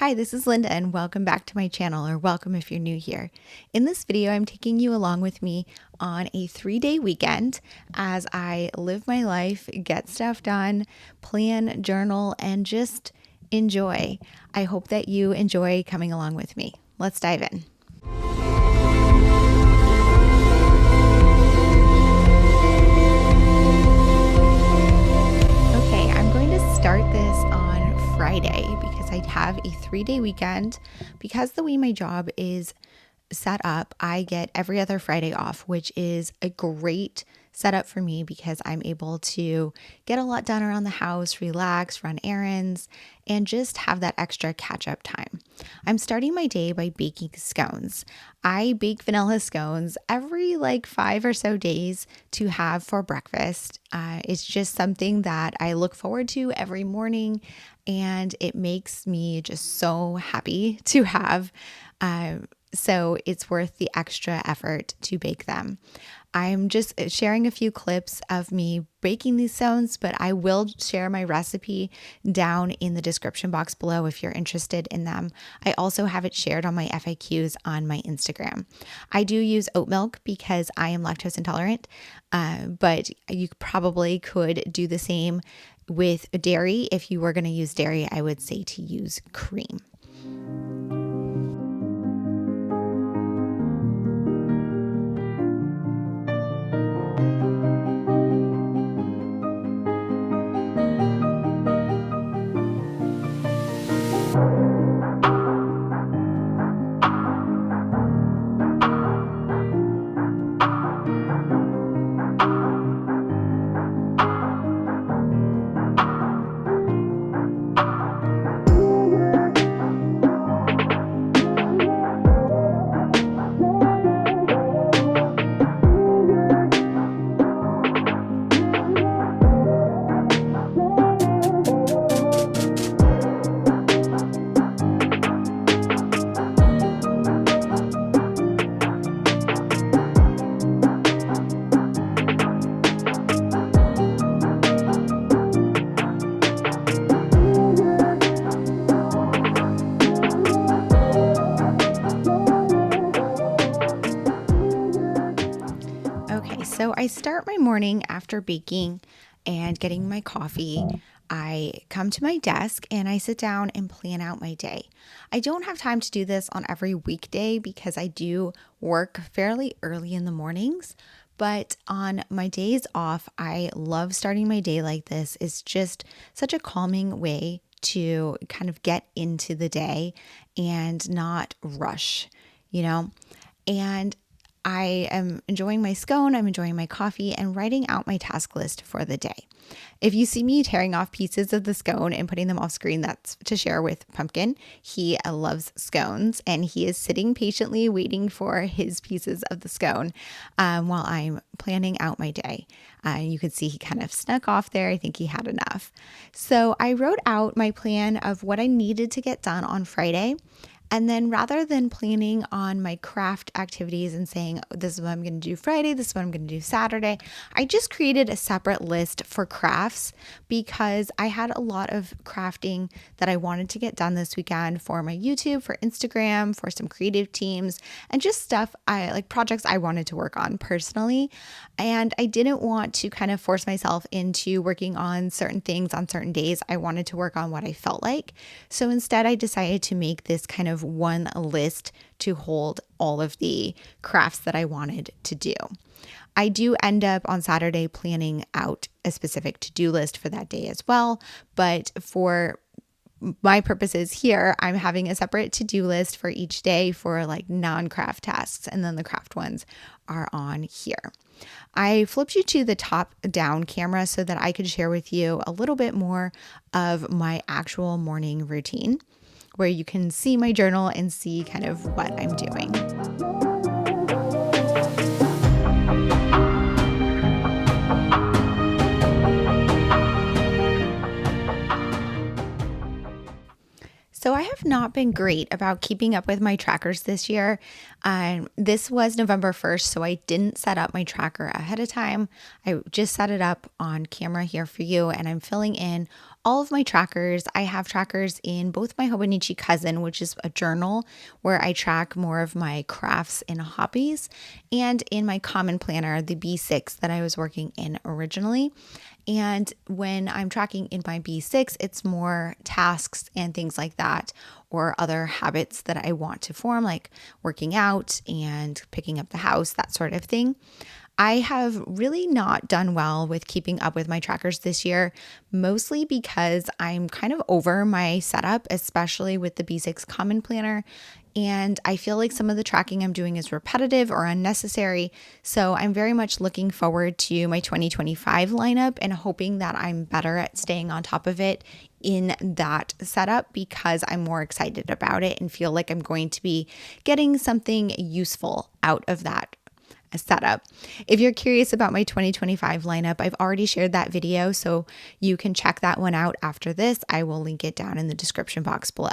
Hi, this is Linda and welcome back to my channel, or welcome if you're new here. In this video, I'm taking you along with me on a 3-day weekend as I live my life, get stuff done, plan, journal, and just enjoy. I hope that you enjoy coming along with me. Let's dive in. Okay, I'm going to start this on Friday because I have a 3-day weekend. Because the way my job is set up, I get every other Friday off, which is a great setup for me because I'm able to get a lot done around the house, relax, run errands, and just have that extra catch-up time. I'm starting my day by baking scones. I bake vanilla scones every 5 or so days to have for breakfast. It's just something that I look forward to every morning, and it makes me just so happy to have. So it's worth the extra effort to bake them. I'm just sharing a few clips of me baking these scones, but I will share my recipe down in the description box below if you're interested in them. I also have it shared on my FAQs on my Instagram. I do use oat milk because I am lactose intolerant, but you probably could do the same with dairy. If you were going to use dairy, I would say to use cream. Okay, so I start my morning after baking and getting my coffee. I come to my desk and I sit down and plan out my day. I don't have time to do this on every weekday because I do work fairly early in the mornings, but on my days off, I love starting my day like this. It's just such a calming way to kind of get into the day and not rush, and I am enjoying my scone, I'm enjoying my coffee, and writing out my task list for the day. If you see me tearing off pieces of the scone and putting them off screen, that's to share with Pumpkin. He loves scones, and he is sitting patiently waiting for his pieces of the scone while I'm planning out my day. You could see he kind of snuck off there. I think he had enough. So I wrote out my plan of what I needed to get done on Friday. And then rather than planning on my craft activities and saying, oh, this is what I'm going to do Friday, this is what I'm going to do Saturday, I just created a separate list for crafts because I had a lot of crafting that I wanted to get done this weekend for my YouTube, for Instagram, for some creative teams, and just stuff projects I wanted to work on personally. And I didn't want to kind of force myself into working on certain things on certain days. I wanted to work on what I felt like. So instead, I decided to make this kind of one list to hold all of the crafts that I wanted to do. I do end up on Saturday planning out a specific to-do list for that day as well, but for my purposes here, I'm having a separate to-do list for each day for non-craft tasks, and then the craft ones are on here. I flipped you to the top-down camera so that I could share with you a little bit more of my actual morning routine, where you can see my journal and see kind of what I'm doing. So I have not been great about keeping up with my trackers this year. This was November 1st, so I didn't set up my tracker ahead of time. I just set it up on camera here for you, and I'm filling in all of my trackers. I have trackers in both my Hobonichi Cousin, which is a journal where I track more of my crafts and hobbies, and in my common planner, the B6 that I was working in originally. And when I'm tracking in my B6, it's more tasks and things like that, or other habits that I want to form, like working out and picking up the house, that sort of thing. I have really not done well with keeping up with my trackers this year, mostly because I'm kind of over my setup, especially with the B6 Common Planner. And I feel like some of the tracking I'm doing is repetitive or unnecessary. So I'm very much looking forward to my 2025 lineup and hoping that I'm better at staying on top of it in that setup, because I'm more excited about it and feel like I'm going to be getting something useful out of that setup. If you're curious about my 2025 lineup, I've already shared that video, so you can check that one out after this. I will link it down in the description box below.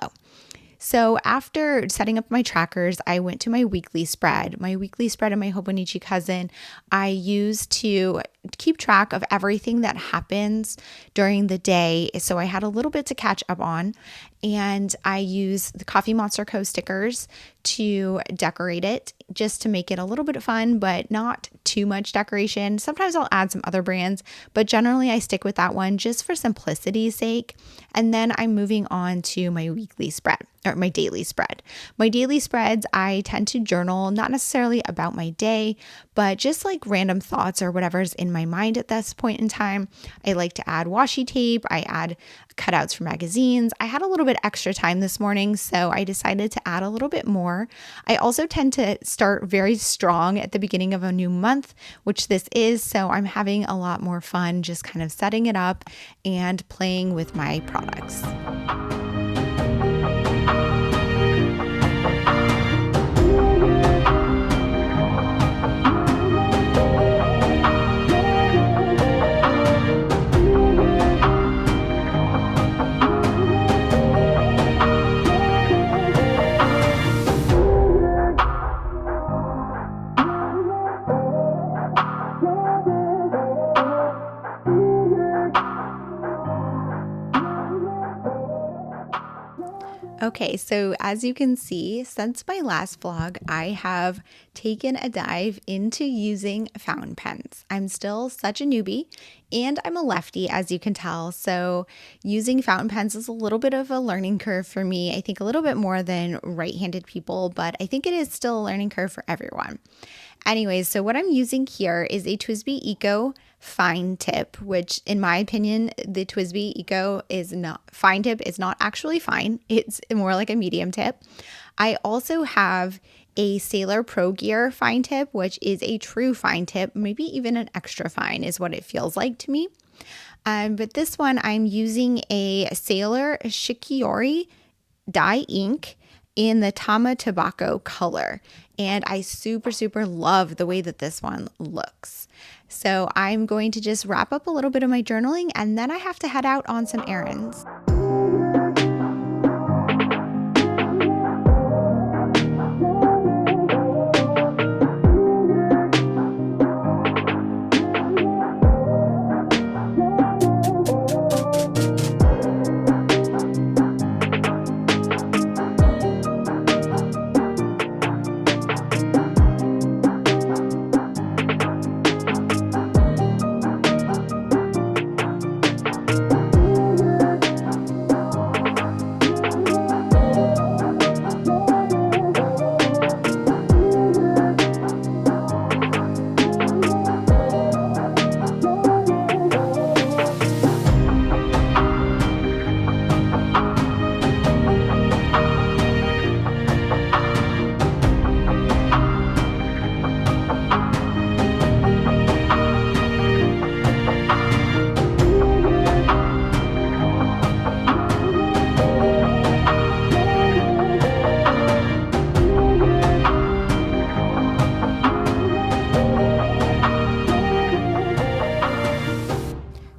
So after setting up my trackers, I went to my weekly spread. My weekly spread in my Hobonichi Cousin, I use to keep track of everything that happens during the day. So I had a little bit to catch up on, and I use the Coffee Monster Co. stickers to decorate it, just to make it a little bit fun, but not too much decoration. Sometimes I'll add some other brands, but generally I stick with that one just for simplicity's sake. And then I'm moving on to my weekly spread, or my daily spread. My daily spreads, I tend to journal, not necessarily about my day, but just like random thoughts or whatever's in my mind at this point in time. I like to add washi tape. I add cutouts for magazines. I had a little bit extra time this morning, so I decided to add a little bit more. I also tend to start very strong at the beginning of a new month, which this is, so I'm having a lot more fun just kind of setting it up and playing with my products. Okay, so as you can see, since my last vlog, I have taken a dive into using fountain pens. I'm still such a newbie, and I'm a lefty, as you can tell, so using fountain pens is a little bit of a learning curve for me. I think a little bit more than right-handed people, but I think it is still a learning curve for everyone. Anyways, so what I'm using here is a TWSBI Eco fine tip, which in my opinion, the TWSBI Eco is not fine tip. It's not actually fine. It's more like a medium tip. I also have a Sailor Pro Gear fine tip, which is a true fine tip, maybe even an extra fine is what it feels like to me. But this one, I'm using a Sailor Shikiori dye ink in the Tama Tobacco color. And I super love the way that this one looks. So I'm going to just wrap up a little bit of my journaling, and then I have to head out on some errands.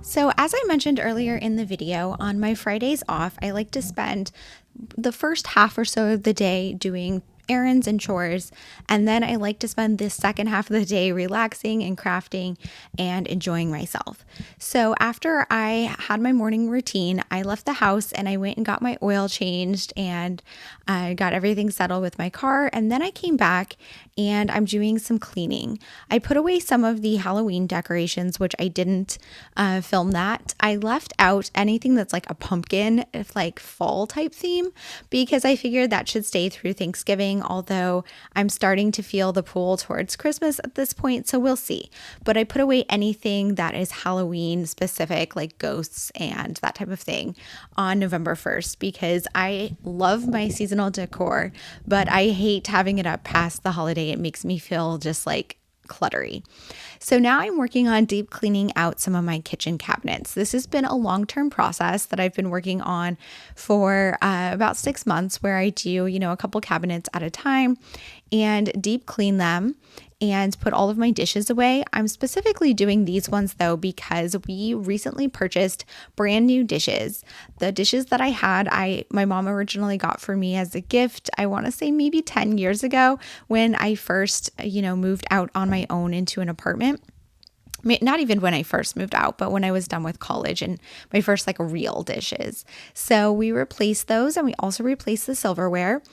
So as I mentioned earlier in the video, on my Fridays off, I like to spend the first half or so of the day doing errands and chores. And then I like to spend this second half of the day relaxing and crafting and enjoying myself. So after I had my morning routine, I left the house and I went and got my oil changed and I got everything settled with my car. And then I came back and I'm doing some cleaning. I put away some of the Halloween decorations, which I didn't film that. I left out anything that's like a pumpkin, if like fall type theme, because I figured that should stay through Thanksgiving, although I'm starting to feel the pull towards Christmas at this point, so we'll see. But I put away anything that is Halloween specific, like ghosts and that type of thing, on November 1st, because I love my seasonal decor, but I hate having it up past the holiday. It makes me feel just like cluttery. So now I'm working on deep cleaning out some of my kitchen cabinets. This has been a long-term process that I've been working on for about 6 months, where I do, a couple cabinets at a time and deep clean them and put all of my dishes away. I'm specifically doing these ones though because we recently purchased brand new dishes. The dishes that I had, my mom originally got for me as a gift. I want to say maybe 10 years ago when I first, moved out on my own into an apartment. Not even when I first moved out, but when I was done with college and my first like real dishes. So we replaced those and we also replaced the silverware.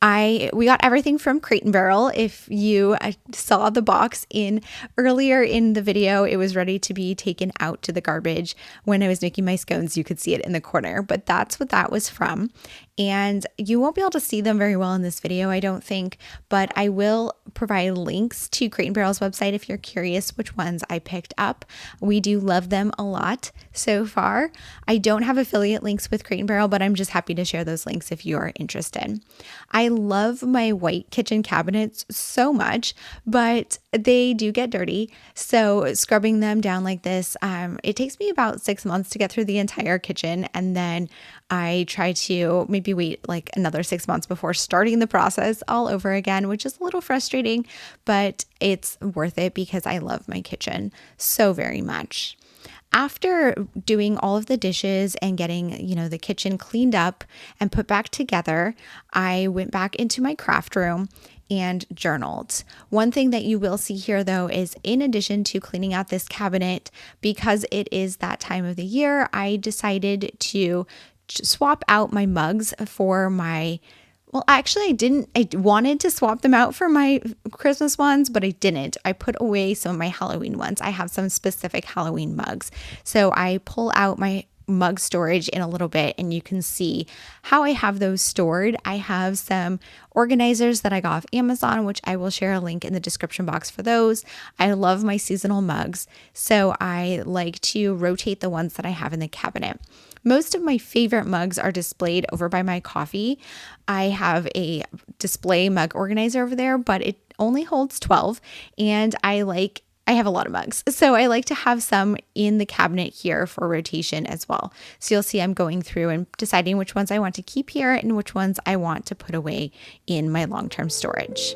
We got everything from Crate and Barrel. If you saw the box in earlier in the video, it was ready to be taken out to the garbage. When I was making my scones, you could see it in the corner, but that's what that was from. And you won't be able to see them very well in this video, I don't think, but I will provide links to Crate and Barrel's website if you're curious which ones I picked up. We do love them a lot so far. I don't have affiliate links with Crate and Barrel, but I'm just happy to share those links if you are interested. I love my white kitchen cabinets so much, but they do get dirty. So scrubbing them down like this, it takes me about 6 months to get through the entire kitchen. And then I try to maybe wait like another 6 months before starting the process all over again, which is a little frustrating, but it's worth it because I love my kitchen so very much. After doing all of the dishes and getting, the kitchen cleaned up and put back together, I went back into my craft room and journaled. One thing that you will see here though is in addition to cleaning out this cabinet, because it is that time of the year, I decided to swap out my mugs for my actually, I didn't. I wanted to swap them out for my Christmas ones, but I didn't. I put away some of my Halloween ones. I have some specific Halloween mugs. So I pull out my mug storage in a little bit and you can see how I have those stored. I have some organizers that I got off Amazon, which I will share a link in the description box for those. I love my seasonal mugs, so I like to rotate the ones that I have in the cabinet. Most of my favorite mugs are displayed over by my coffee. I have a display mug organizer over there, but it only holds 12 and I have a lot of mugs. So I like to have some in the cabinet here for rotation as well. So you'll see I'm going through and deciding which ones I want to keep here and which ones I want to put away in my long-term storage.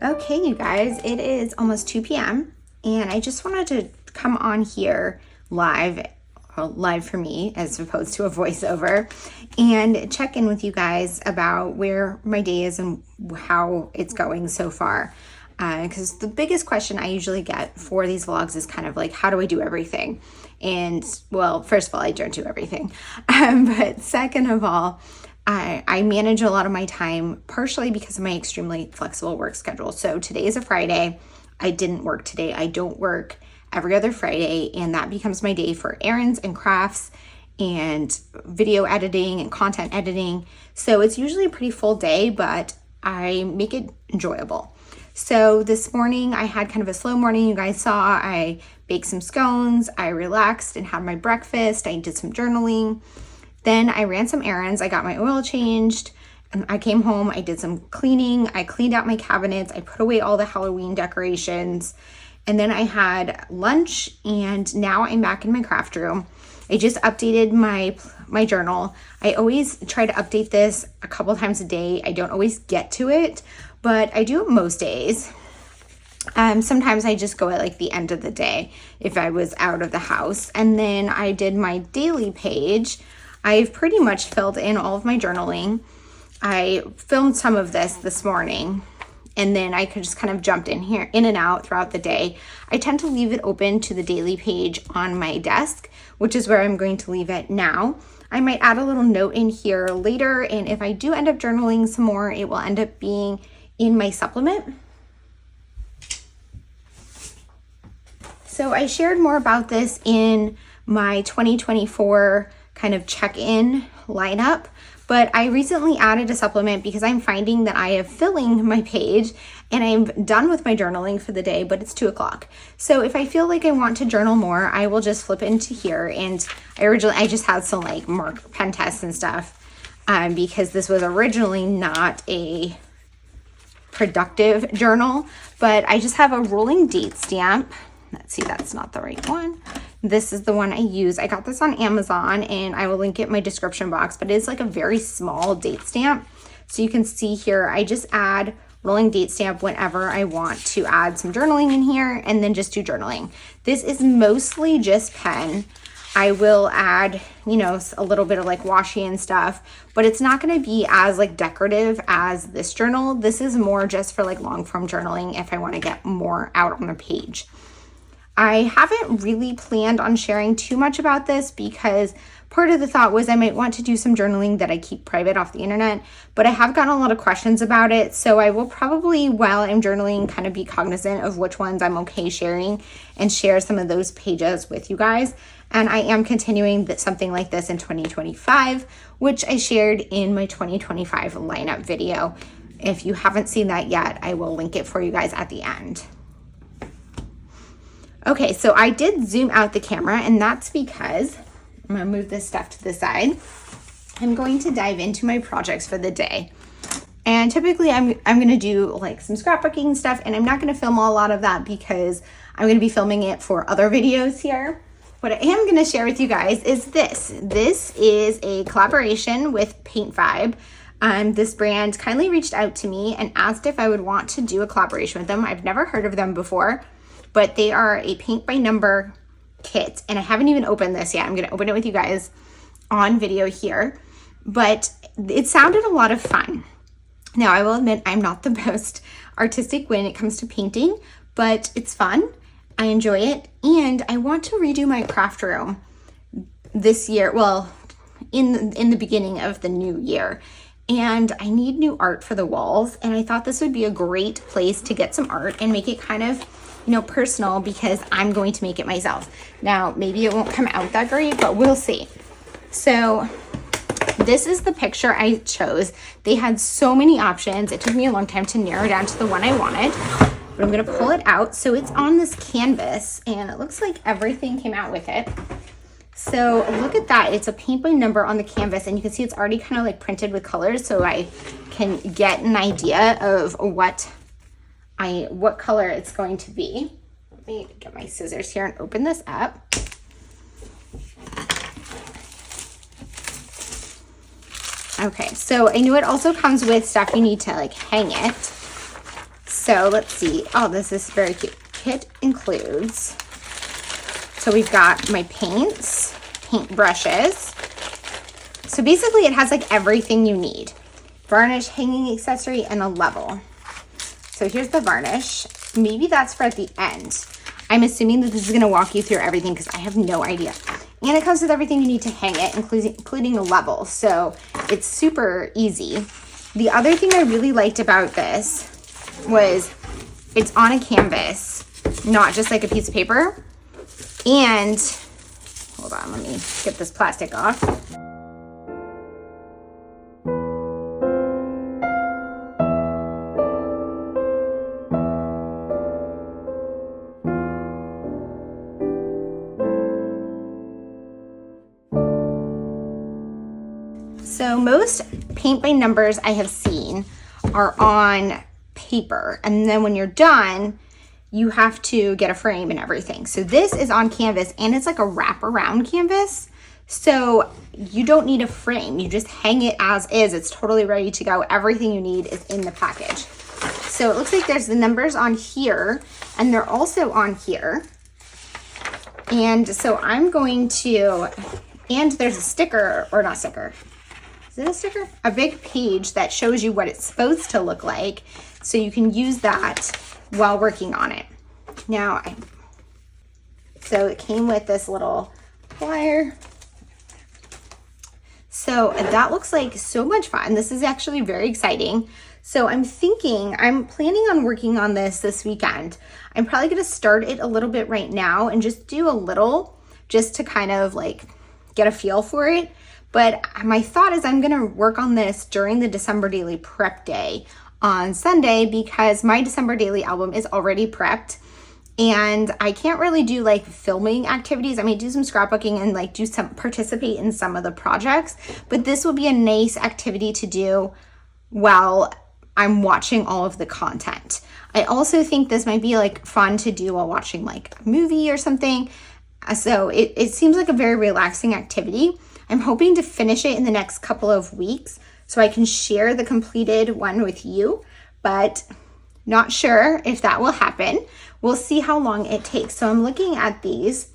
Okay, you guys, it is almost 2 p.m. and I just wanted to come on here live, well, live for me as opposed to a voiceover, and check in with you guys about where my day is and how it's going so far. Because the biggest question I usually get for these vlogs is kind of like, how do I do everything? And well, first of all, I don't do everything. But second of all, I manage a lot of my time partially because of my extremely flexible work schedule. So today is a Friday. I didn't work today. I don't work every other Friday, and that becomes my day for errands and crafts and video editing and content editing. So it's usually a pretty full day, but I make it enjoyable. So this morning I had kind of a slow morning. You guys saw I baked some scones, I relaxed and had my breakfast, I did some journaling. Then I ran some errands, I got my oil changed, and I came home, I did some cleaning, I cleaned out my cabinets, I put away all the Halloween decorations, and then I had lunch, and now I'm back in my craft room. I just updated my journal. I always try to update this a couple times a day. I don't always get to it, but I do it most days. Sometimes I just go at like the end of the day if I was out of the house. And then I did my daily page. I've pretty much filled in all of my journaling. I filmed some of this morning, and then I could just kind of jumped in and out throughout the day. I tend to leave it open to the daily page on my desk, which is where I'm going to leave it now. I might add a little note in here later, and if I do end up journaling some more, it will end up being in my supplement. So I shared more about this in my 2024 kind of check-in lineup, but I recently added a supplement because I'm finding that I am filling my page and I'm done with my journaling for the day, but it's 2 o'clock. So if I feel like I want to journal more, I will just flip into here. And I just had some like mark pen tests and stuff because this was originally not a productive journal, but I just have a rolling date stamp. Let's see, that's not the right one. This is the one I use. I got this on Amazon, and I will link it in my description box, but it's like a very small date stamp. So you can see here, I just add rolling date stamp whenever I want to add some journaling in here, and then just do journaling. This is mostly just pen. I will add, a little bit of like washi and stuff, but it's not going to be as like decorative as this journal. This is more just for like long form journaling if I want to get more out on the page. I haven't really planned on sharing too much about this because part of the thought was I might want to do some journaling that I keep private off the internet, but I have gotten a lot of questions about it. So I will probably, while I'm journaling, kind of be cognizant of which ones I'm okay sharing and share some of those pages with you guys. And I am continuing something like this in 2025, which I shared in my 2025 lineup video. If you haven't seen that yet, I will link it for you guys at the end. Okay, so I did zoom out the camera, and that's because I'm gonna move this stuff to the side. I'm going to dive into my projects for the day. And typically I'm gonna do like some scrapbooking stuff, and I'm not gonna film a lot of that because I'm gonna be filming it for other videos here. What I am gonna share with you guys is this. This is a collaboration with Paint Vibe. This brand kindly reached out to me and asked if I would want to do a collaboration with them. I've never heard of them before, but they are a paint by number kit, and I haven't even opened this yet. I'm gonna open it with you guys on video here, but it sounded a lot of fun. Now, I will admit I'm not the most artistic when it comes to painting, but it's fun. I enjoy it, and I want to redo my craft room this year, well, in the beginning of the new year. And I need new art for the walls, and I thought this would be a great place to get some art and make it kind of personal because I'm going to make it myself. Now, maybe it won't come out that great, but we'll see. So this is the picture I chose. They had so many options. It took me a long time to narrow down to the one I wanted, but I'm gonna pull it out. So it's on this canvas, and it looks like everything came out with it. So look at that. It's a paint by number on the canvas, and you can see it's already kind of like printed with colors, so I can get an idea of what color it's going to be. Let me get my scissors here and open this up. Okay, so I know it also comes with stuff you need to like hang it. So let's see. Oh, this is very cute. Kit includes, so we've got my paints, paint brushes. So basically it has like everything you need. Varnish, hanging accessory, and a level. So here's the varnish. Maybe that's for at the end. I'm assuming that this is gonna walk you through everything because I have no idea. And it comes with everything you need to hang it, including a level. So it's super easy. The other thing I really liked about this was it's on a canvas, not just like a piece of paper. And hold on, let me get this plastic off. So most paint by numbers I have seen are on paper, and then when you're done, you have to get a frame and everything. So this is on canvas, and it's like a wraparound canvas. So you don't need a frame. You just hang it as is. It's totally ready to go. Everything you need is in the package. So it looks like there's the numbers on here, and they're also on here. And so I'm going to, and there's a sticker, or not sticker. Is it a sticker? A big page that shows you what it's supposed to look like, so you can use that while working on it. Now, so it came with this little flyer. So that looks like so much fun. This is actually very exciting. So I'm planning on working on this weekend. I'm probably gonna start it a little bit right now and just do a little, just to kind of like get a feel for it. But my thought is I'm gonna work on this during the December Daily Prep Day on Sunday, because my December Daily album is already prepped and I can't really do like filming activities. I may do some scrapbooking and like participate in some of the projects, but this will be a nice activity to do while I'm watching all of the content. I also think this might be like fun to do while watching like a movie or something. So it seems like a very relaxing activity. I'm hoping to finish it in the next couple of weeks so I can share the completed one with you, but not sure if that will happen. We'll see how long it takes. So I'm looking at these.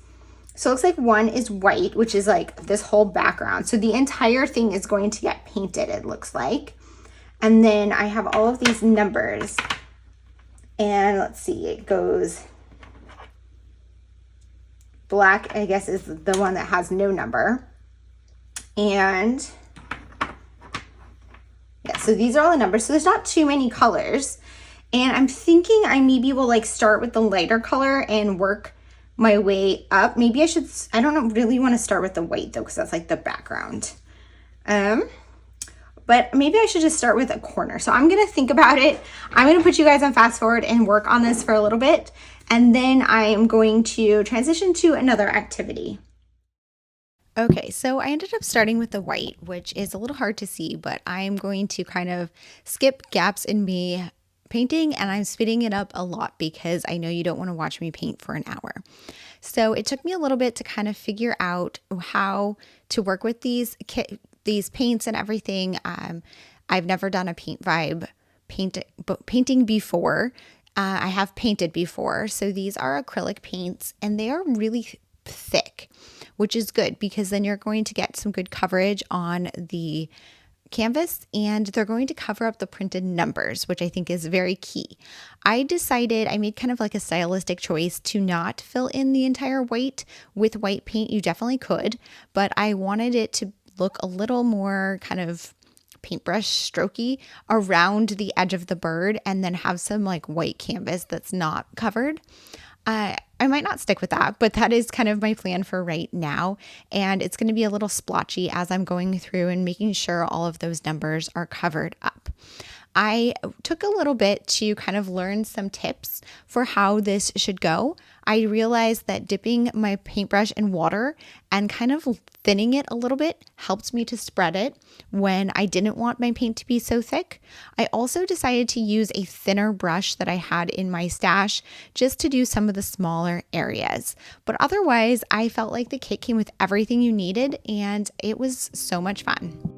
So it looks like one is white, which is like this whole background. So the entire thing is going to get painted, it looks like. And then I have all of these numbers. And let's see, it goes black, I guess, is the one that has no number. And yeah, so these are all the numbers. So there's not too many colors. And I'm thinking I maybe will like start with the lighter color and work my way up. Maybe I don't know, really want to start with the white though, because that's like the background. But maybe I should just start with a corner. So I'm going to think about it. I'm going to put you guys on fast forward and work on this for a little bit. And then I am going to transition to another activity. Okay, so I ended up starting with the white, which is a little hard to see, but I'm going to kind of skip gaps in me painting, and I'm speeding it up a lot because I know you don't want to watch me paint for an hour. So it took me a little bit to kind of figure out how to work with these paints and everything. I've never done a paint vibe painting before. I have painted before. So these are acrylic paints, and they are really thick, which is good because then you're going to get some good coverage on the canvas, and they're going to cover up the printed numbers, which I think is very key. I made kind of like a stylistic choice to not fill in the entire white with white paint. You definitely could, but I wanted it to look a little more kind of paintbrush strokey around the edge of the bird, and then have some like white canvas that's not covered. I might not stick with that, but that is kind of my plan for right now. And it's going to be a little splotchy as I'm going through and making sure all of those numbers are covered up. I took a little bit to kind of learn some tips for how this should go. I realized that dipping my paintbrush in water and kind of thinning it a little bit helped me to spread it when I didn't want my paint to be so thick. I also decided to use a thinner brush that I had in my stash just to do some of the smaller areas. But otherwise, I felt like the kit came with everything you needed, and it was so much fun.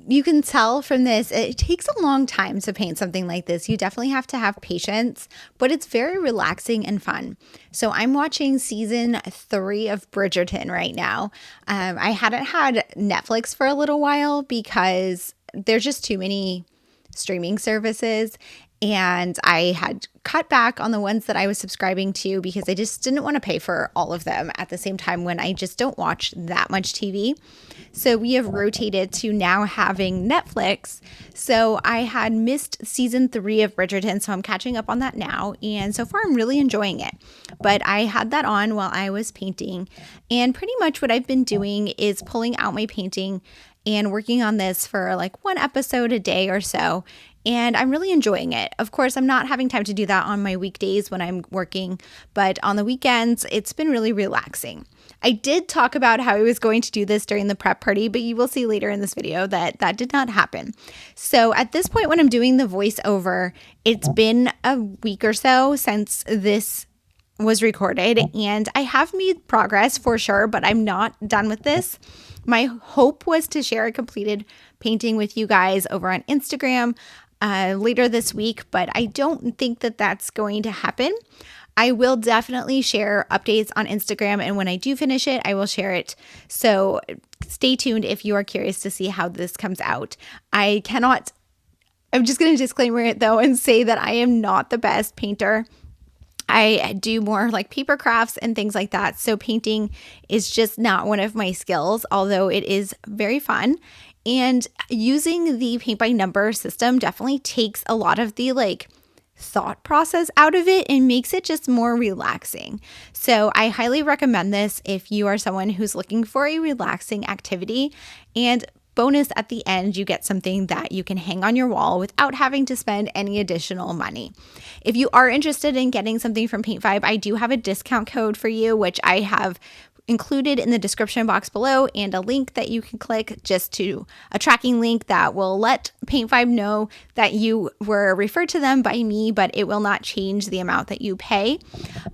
you can tell from this, it takes a long time to paint something like this. You definitely have to have patience, but it's very relaxing and fun. So I'm watching season 3 of Bridgerton right now. I hadn't had Netflix for a little while because there's just too many streaming services. And I had cut back on the ones that I was subscribing to because I just didn't want to pay for all of them at the same time when I just don't watch that much TV. So we have rotated to now having Netflix. So I had missed season 3 of Bridgerton, so I'm catching up on that now. And so far, I'm really enjoying it. But I had that on while I was painting. And pretty much what I've been doing is pulling out my painting and working on this for like one episode a day or so. And I'm really enjoying it. Of course, I'm not having time to do that on my weekdays when I'm working, but on the weekends, it's been really relaxing. I did talk about how I was going to do this during the prep party, but you will see later in this video that that did not happen. So at this point, when I'm doing the voiceover, it's been a week or so since this was recorded, and I have made progress for sure, but I'm not done with this. My hope was to share a completed painting with you guys over on Instagram later this week, but I don't think that that's going to happen. I will definitely share updates on Instagram, and when I do finish it, I will share it. So stay tuned if you are curious to see how this comes out. I'm just going to disclaimer it though and say that I am not the best painter. I do more like paper crafts and things like that. So painting is just not one of my skills, although it is very fun. And using the paint by number system definitely takes a lot of the thought process out of it and makes it just more relaxing. So I highly recommend this if you are someone who's looking for a relaxing activity. And bonus, at the end, you get something that you can hang on your wall without having to spend any additional money. If you are interested in getting something from Paint Vibe, I do have a discount code for you, which I have included in the description box below, and a link that you can click just to a tracking link that will let Paint Vibe know that you were referred to them by me, but it will not change the amount that you pay.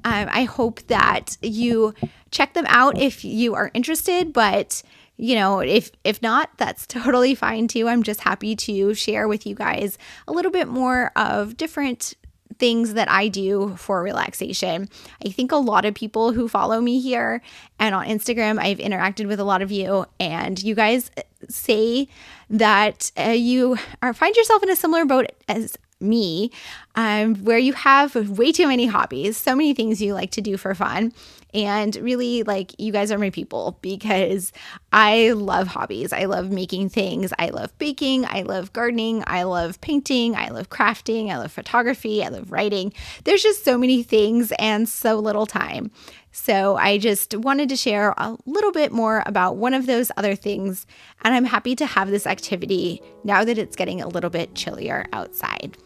I hope that you check them out if you are interested, but if not, that's totally fine too. I'm just happy to share with you guys a little bit more of different things that I do for relaxation. I think a lot of people who follow me here and on Instagram, I've interacted with a lot of you, and you guys say that you find yourself in a similar boat as me, where you have way too many hobbies, so many things you like to do for fun. And really, you guys are my people because I love hobbies. I love making things. I love baking. I love gardening. I love painting. I love crafting. I love photography. I love writing. There's just so many things and so little time. So I just wanted to share a little bit more about one of those other things. And I'm happy to have this activity now that it's getting a little bit chillier outside.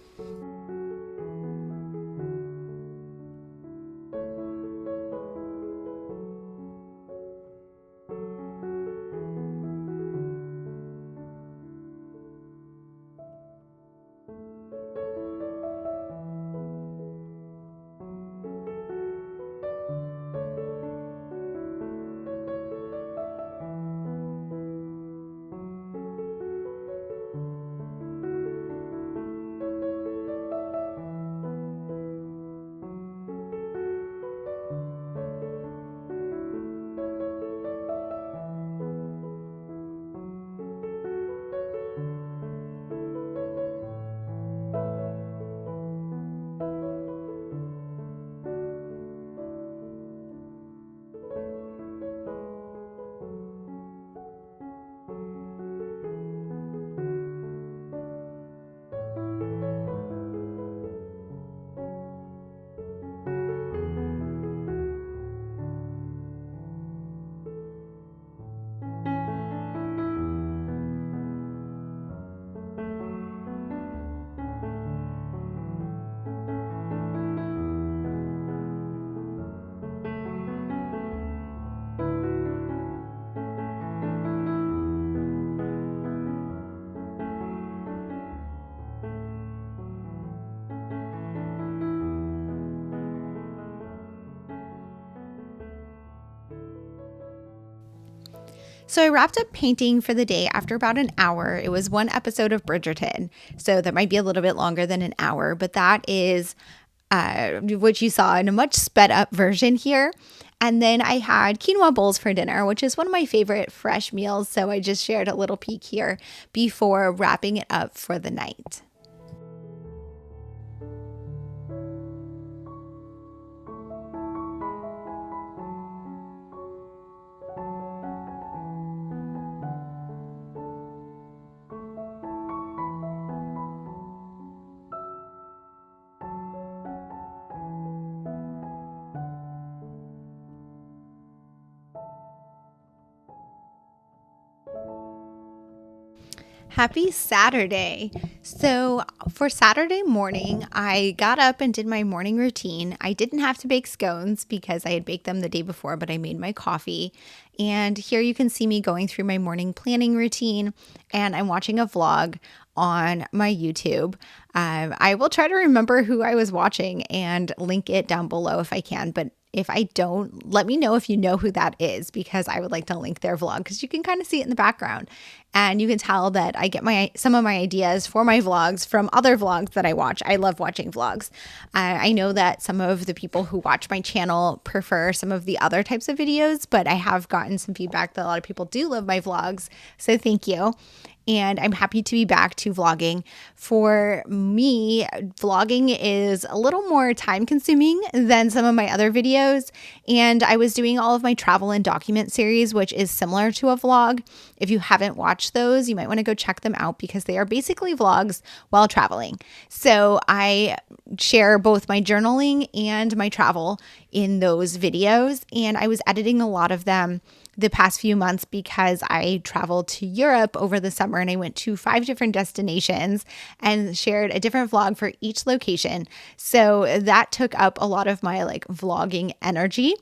So I wrapped up painting for the day after about an hour. It was one episode of Bridgerton, so that might be a little bit longer than an hour, but that is what you saw in a much sped up version here. And then I had quinoa bowls for dinner, which is one of my favorite fresh meals. So I just shared a little peek here before wrapping it up for the night. Happy Saturday. So, for Saturday morning, I got up and did my morning routine. I didn't have to bake scones because I had baked them the day before, but I made my coffee. And here you can see me going through my morning planning routine, and I'm watching a vlog on my YouTube. I will try to remember who I was watching and link it down below if I can, but if I don't, let me know if you know who that is, because I would like to link their vlog, because you can kind of see it in the background and you can tell that I get some of my ideas for my vlogs from other vlogs that I watch. I love watching vlogs. I know that some of the people who watch my channel prefer some of the other types of videos, but I have gotten some feedback that a lot of people do love my vlogs. So thank you. And I'm happy to be back to vlogging. For me, vlogging is a little more time consuming than some of my other videos. And I was doing all of my travel and document series, which is similar to a vlog. If you haven't watched those, you might want to go check them out because they are basically vlogs while traveling. So I share both my journaling and my travel in those videos. And I was editing a lot of them the past few months because I traveled to Europe over the summer and I went to 5 different destinations and shared a different vlog for each location. So that took up a lot of my vlogging energy.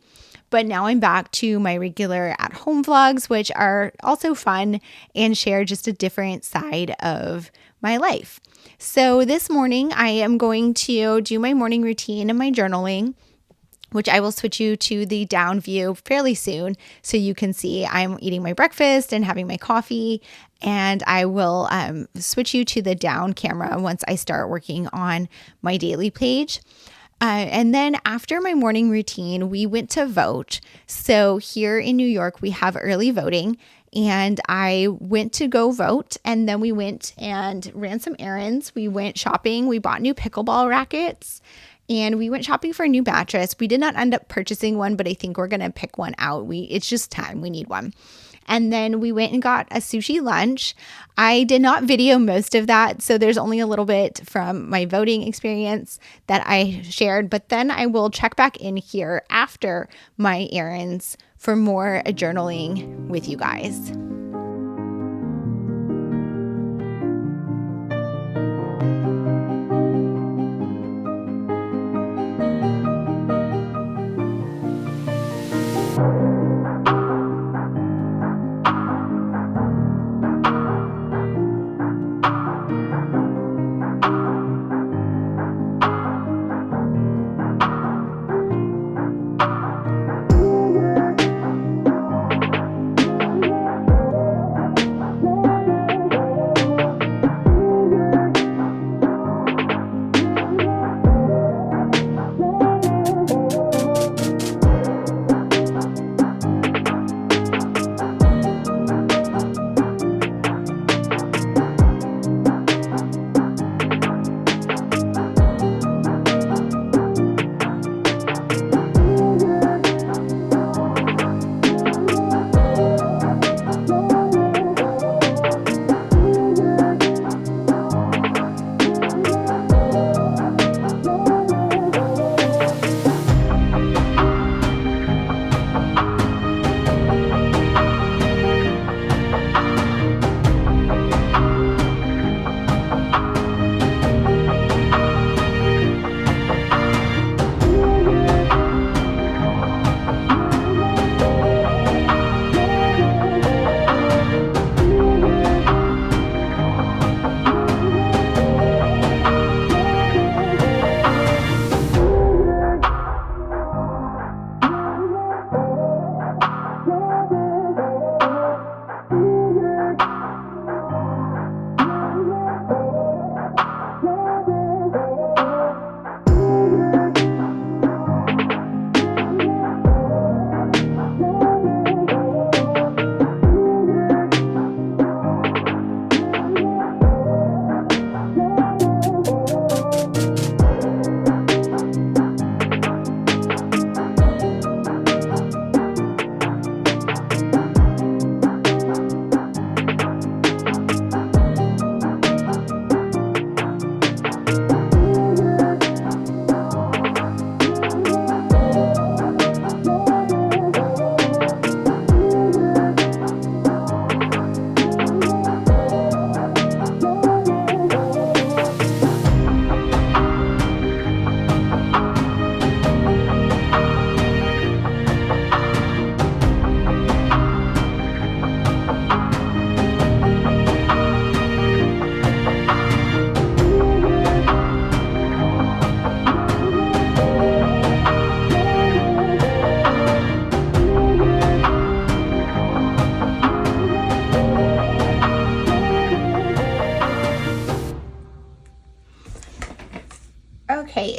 But now I'm back to my regular at home vlogs, which are also fun and share just a different side of my life. So this morning I am going to do my morning routine and my journaling, which I will switch you to the down view fairly soon so you can see I'm eating my breakfast and having my coffee, and I will switch you to the down camera once I start working on my daily page. And then after my morning routine, we went to vote. So here in New York, we have early voting, and I went to go vote, and then we went and ran some errands. We went shopping. We bought new pickleball rackets. And we went shopping for a new mattress. We did not end up purchasing one, but I think we're going to pick one out. It's just time. We need one. And then we went and got a sushi lunch. I did not video most of that, so there's only a little bit from my voting experience that I shared. But then I will check back in here after my errands for more journaling with you guys.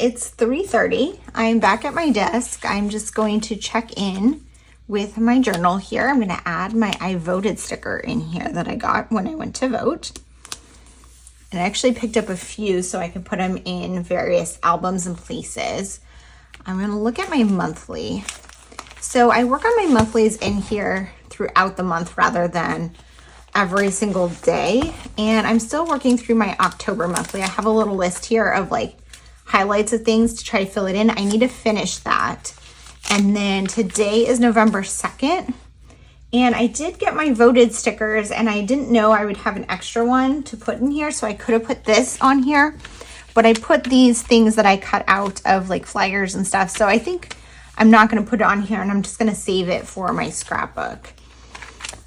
it's 3:30. I'm back at my desk. I'm just going to check in with my journal here. I'm going to add my I voted sticker in here that I got when I went to vote. And I actually picked up a few so I can put them in various albums and places. I'm going to look at my monthly. So I work on my monthlies in here throughout the month rather than every single day. And I'm still working through my October monthly. I have a little list here of like highlights of things to try to fill it in. I need to finish that. And then today is November 2nd. And I did get my voted stickers and I didn't know I would have an extra one to put in here. So I could have put this on here, but I put these things that I cut out of like flyers and stuff. So I think I'm not going to put it on here and I'm just going to save it for my scrapbook.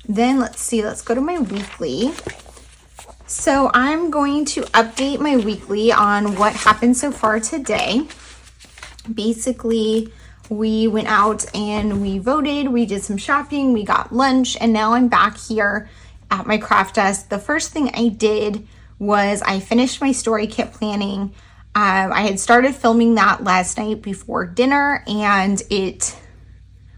Then let's see, let's go to my weekly. So I'm going to update my weekly on what happened so far today. Basically, we went out and we voted, we did some shopping, we got lunch, and now I'm back here at my craft desk. The first thing I did was I finished my story kit planning. I had started filming that last night before dinner and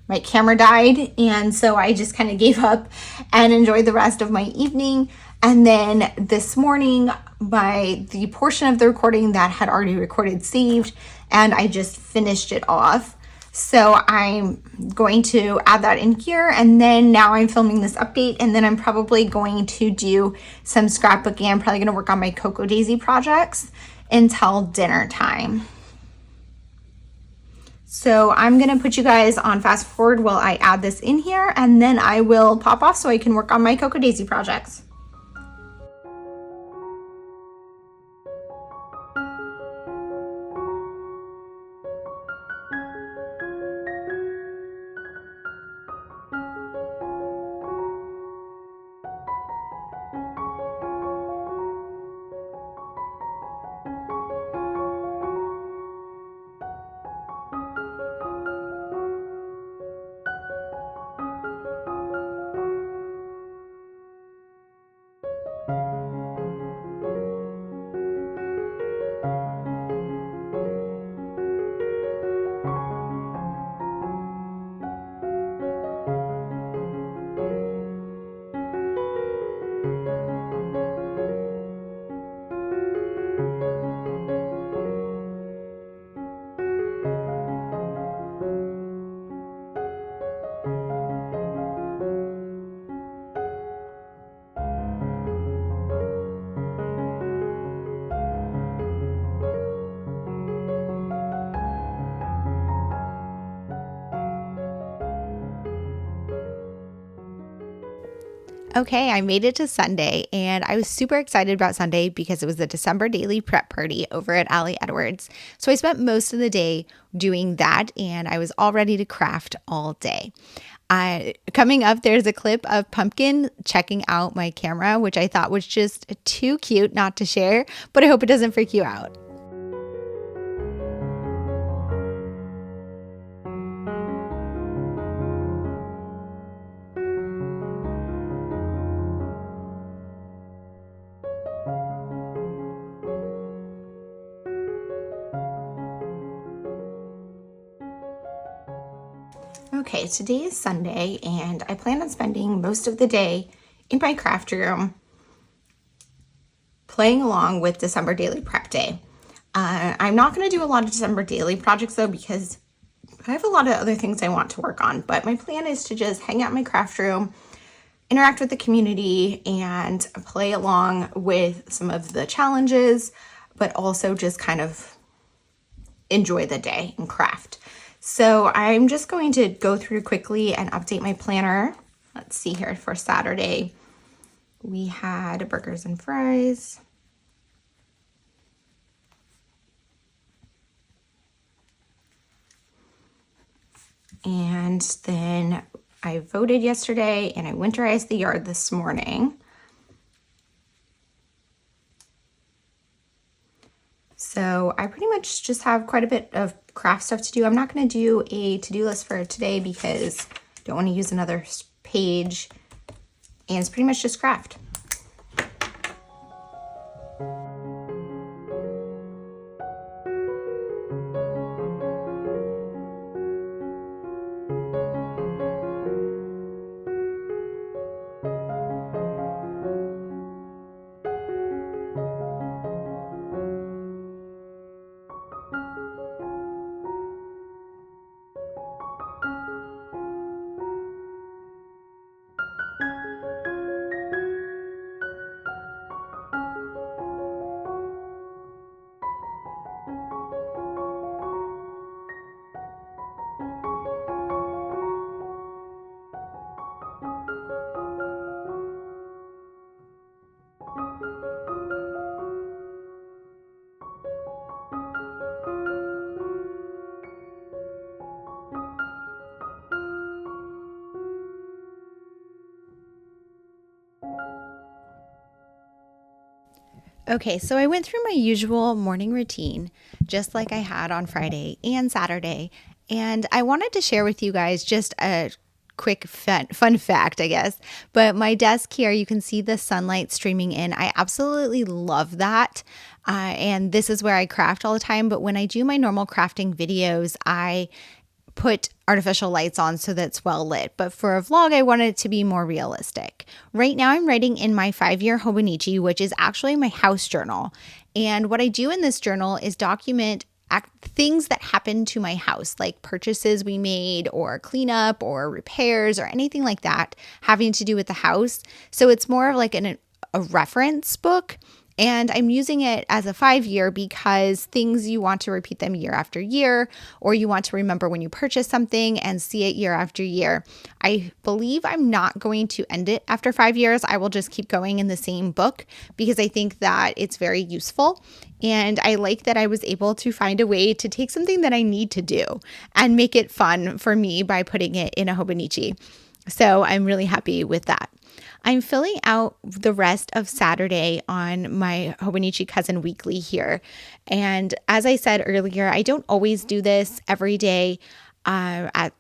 my camera died, and so I just kind of gave up and enjoyed the rest of my evening. And then this morning, the portion of the recording that had already recorded saved, and I just finished it off. So I'm going to add that in here, and then now I'm filming this update, and then I'm probably going to do some scrapbooking. I'm probably going to work on my Cocoa Daisy projects until dinner time. So I'm going to put you guys on fast forward while I add this in here, and then I will pop off so I can work on my Cocoa Daisy projects. Okay, I made it to Sunday, and I was super excited about Sunday because it was the December daily prep party over at Allie Edwards. So I spent most of the day doing that, and I was all ready to craft all day. Coming up, there's a clip of Pumpkin checking out my camera, which I thought was just too cute not to share, but I hope it doesn't freak you out. Okay, today is Sunday, and I plan on spending most of the day in my craft room playing along with December Daily Prep Day. I'm not going to do a lot of December Daily projects though because I have a lot of other things I want to work on, but my plan is to just hang out in my craft room, interact with the community, and play along with some of the challenges, but also just kind of enjoy the day and craft. So I'm just going to go through quickly and update my planner. Let's see here for Saturday. We had burgers and fries. And then I voted yesterday and I winterized the yard this morning. So I pretty much just have quite a bit of craft stuff to do. I'm not going to do a to-do list for today because I don't want to use another page. And it's pretty much just craft. Okay, so I went through my usual morning routine, just like I had on Friday and Saturday. And I wanted to share with you guys just a quick fun fact, I guess. But my desk here, you can see the sunlight streaming in. I absolutely love that. And this is where I craft all the time. But when I do my normal crafting videos, I put artificial lights on so that's well lit. But for a vlog, I wanted it to be more realistic. Right now, I'm writing in my 5-year Hobonichi, which is actually my house journal. And what I do in this journal is document things that happened to my house, like purchases we made, or cleanup, or repairs, or anything like that having to do with the house. So it's more of like a reference book. And I'm using it as a 5-year because things you want to repeat them year after year, or you want to remember when you purchase something and see it year after year. I believe I'm not going to end it after 5 years. I will just keep going in the same book because I think that it's very useful. And I like that I was able to find a way to take something that I need to do and make it fun for me by putting it in a Hobonichi. So I'm really happy with that. I'm filling out the rest of Saturday on my Hobonichi Cousin Weekly here. And as I said earlier, I don't always do this every day. At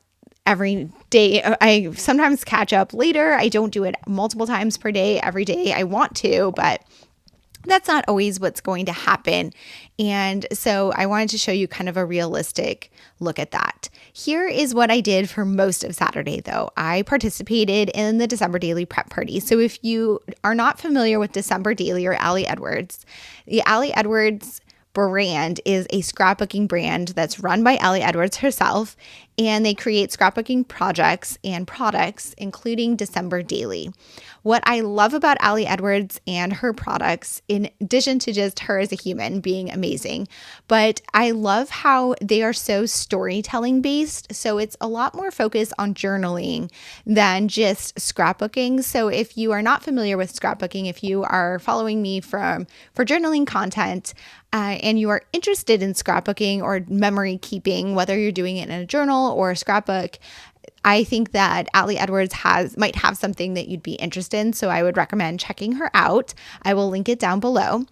every day, I sometimes catch up later. I don't do it multiple times per day every day. I want to, but that's not always what's going to happen. And so I wanted to show you kind of a realistic look at that. Here is what I did for most of Saturday, though. I participated in the December Daily Prep Party. So if you are not familiar with December Daily or Allie Edwards, the Allie Edwards brand is a scrapbooking brand that's run by Allie Edwards herself, and they create scrapbooking projects and products, including December Daily. What I love about Allie Edwards and her products, in addition to just her as a human being amazing, but I love how they are so storytelling based. So it's a lot more focused on journaling than just scrapbooking. So if you are not familiar with scrapbooking, if you are following me for journaling content, and you are interested in scrapbooking or memory keeping, whether you're doing it in a journal or a scrapbook, I think that Allie Edwards might have something that you'd be interested in. So I would recommend checking her out. I will link it down below.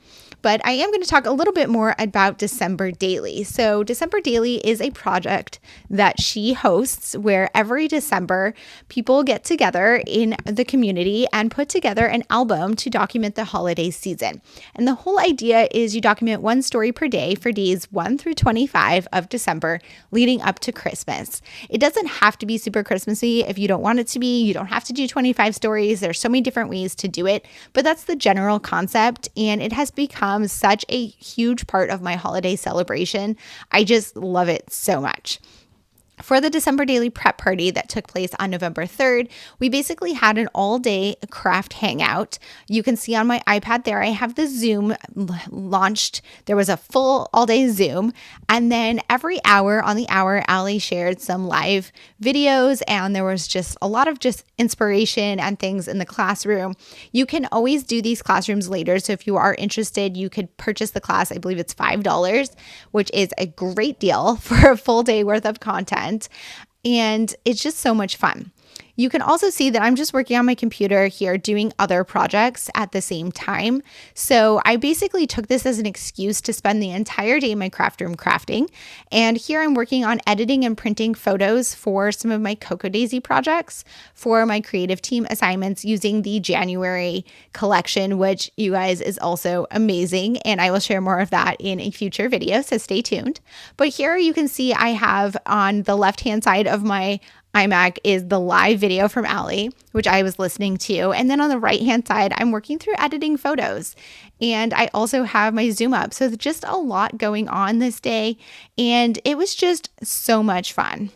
But I am going to talk a little bit more about December Daily. So December Daily is a project that she hosts where every December people get together in the community and put together an album to document the holiday season. And the whole idea is you document one story per day for days 1 through 25 of December leading up to Christmas. It doesn't have to be super Christmassy if you don't want it to be. You don't have to do 25 stories. There's so many different ways to do it, but that's the general concept, and it has become such a huge part of my holiday celebration. I just love it so much. For the December Daily Prep Party that took place on November 3rd, we basically had an all-day craft hangout. You can see on my iPad there, I have the Zoom launched. There was a full all-day Zoom. And then every hour on the hour, Allie shared some live videos, and there was just a lot of just inspiration and things in the classroom. You can always do these classrooms later. So if you are interested, you could purchase the class. I believe it's $5, which is a great deal for a full day worth of content. And it's just so much fun. You can also see that I'm just working on my computer here doing other projects at the same time. So I basically took this as an excuse to spend the entire day in my craft room crafting. And here I'm working on editing and printing photos for some of my Cocoa Daisy projects for my creative team assignments using the January collection, which you guys is also amazing. And I will share more of that in a future video, so stay tuned. But here you can see I have on the left-hand side of my iMac is the live video from Allie, which I was listening to. And then on the right-hand side, I'm working through editing photos. And I also have my Zoom up. So just a lot going on this day. And it was just so much fun.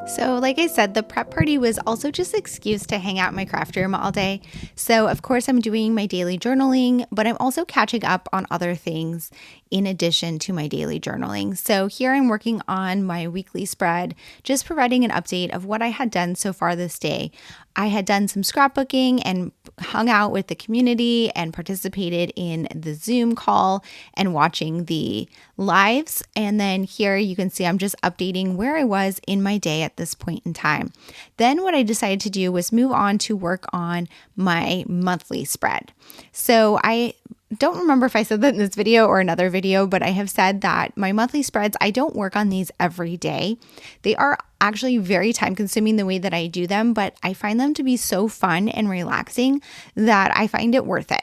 So, like I said, the prep party was also just an excuse to hang out in my craft room all day. So, of course, I'm doing my daily journaling, but I'm also catching up on other things in addition to my daily journaling. So, here I'm working on my weekly spread, just providing an update of what I had done so far this day. I had done some scrapbooking and hung out with the community and participated in the Zoom call and watching the lives. And then here you can see I'm just updating where I was in my day at this point in time. Then what I decided to do was move on to work on my monthly spread. So I don't remember if I said that in this video or another video, but I have said that my monthly spreads, I don't work on these every day. They are actually very time consuming the way that I do them, but I find them to be so fun and relaxing that I find it worth it.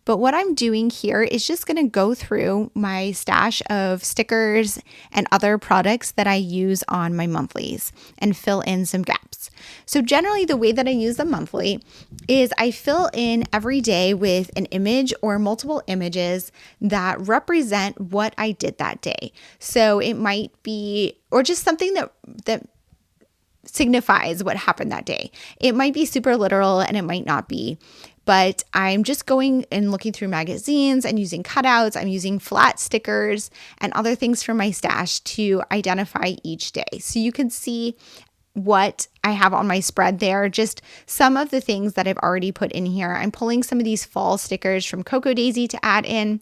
But what I'm doing here is just going to go through my stash of stickers and other products that I use on my monthlies and fill in some gaps. So generally the way that I use the monthly is I fill in every day with an image or multiple images that represent what I did that day. So it might be, or just something that signifies what happened that day. It might be super literal and it might not be, but I'm just going and looking through magazines and using cutouts. I'm using flat stickers and other things from my stash to identify each day. So you can see what I have on my spread there, just some of the things that I've already put in here. I'm pulling some of these fall stickers from Cocoa Daisy to add in.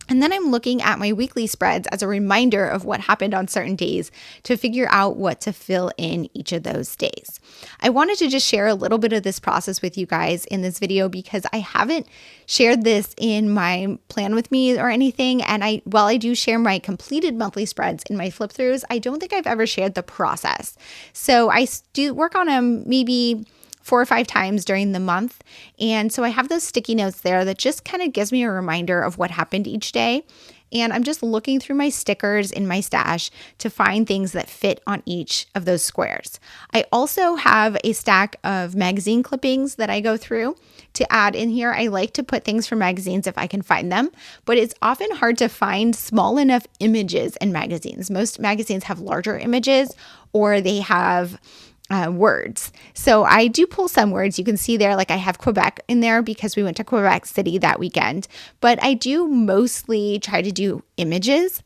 And then I'm looking at my weekly spreads as a reminder of what happened on certain days to figure out what to fill in each of those days. I wanted to just share a little bit of this process with you guys in this video because I haven't shared this in my plan with me or anything. And while I do share my completed monthly spreads in my flip throughs, I don't think I've ever shared the process. So I do work on them maybe 4 or 5 times during the month. And so I have those sticky notes there that just kind of gives me a reminder of what happened each day. And I'm just looking through my stickers in my stash to find things that fit on each of those squares. I also have a stack of magazine clippings that I go through to add in here. I like to put things from magazines if I can find them, but it's often hard to find small enough images in magazines. Most magazines have larger images or they have words. So I do pull some words. You can see there, like I have Quebec in there because we went to Quebec City that weekend, but I do mostly try to do images.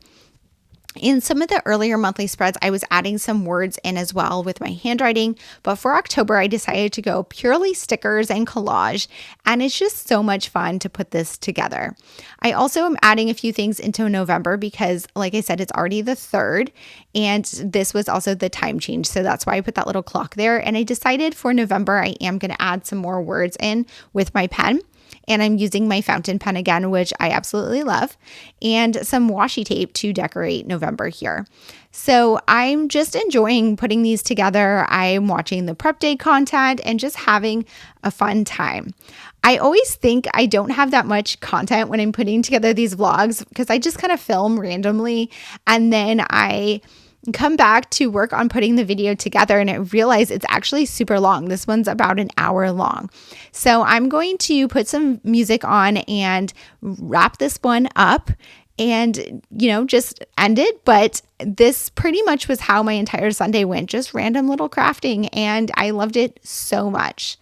In some of the earlier monthly spreads, I was adding some words in as well with my handwriting, but for October, I decided to go purely stickers and collage, and it's just so much fun to put this together. I also am adding a few things into November because, like I said, it's already the 3rd, and this was also the time change, so that's why I put that little clock there, and I decided for November, I am going to add some more words in with my pen. And I'm using my fountain pen again, which I absolutely love, and some washi tape to decorate November here. So I'm just enjoying putting these together. I'm watching the prep day content and just having a fun time. I always think I don't have that much content when I'm putting together these vlogs because I just kind of film randomly and then I come back to work on putting the video together and I realize it's actually super long. This one's about an hour long. So I'm going to put some music on and wrap this one up and, just end it. But this pretty much was how my entire Sunday went, just random little crafting. And I loved it so much.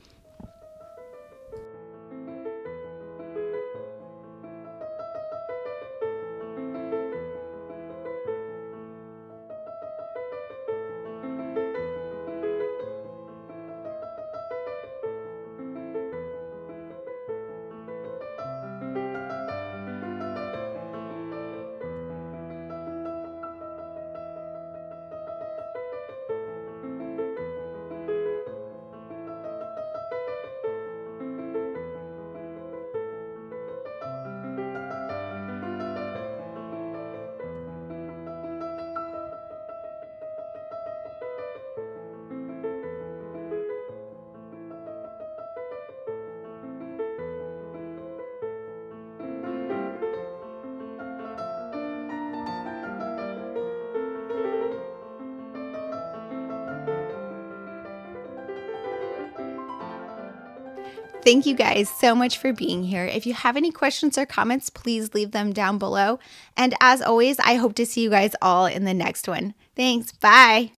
Thank you guys so much for being here. If you have any questions or comments, please leave them down below. And as always, I hope to see you guys all in the next one. Thanks. Bye.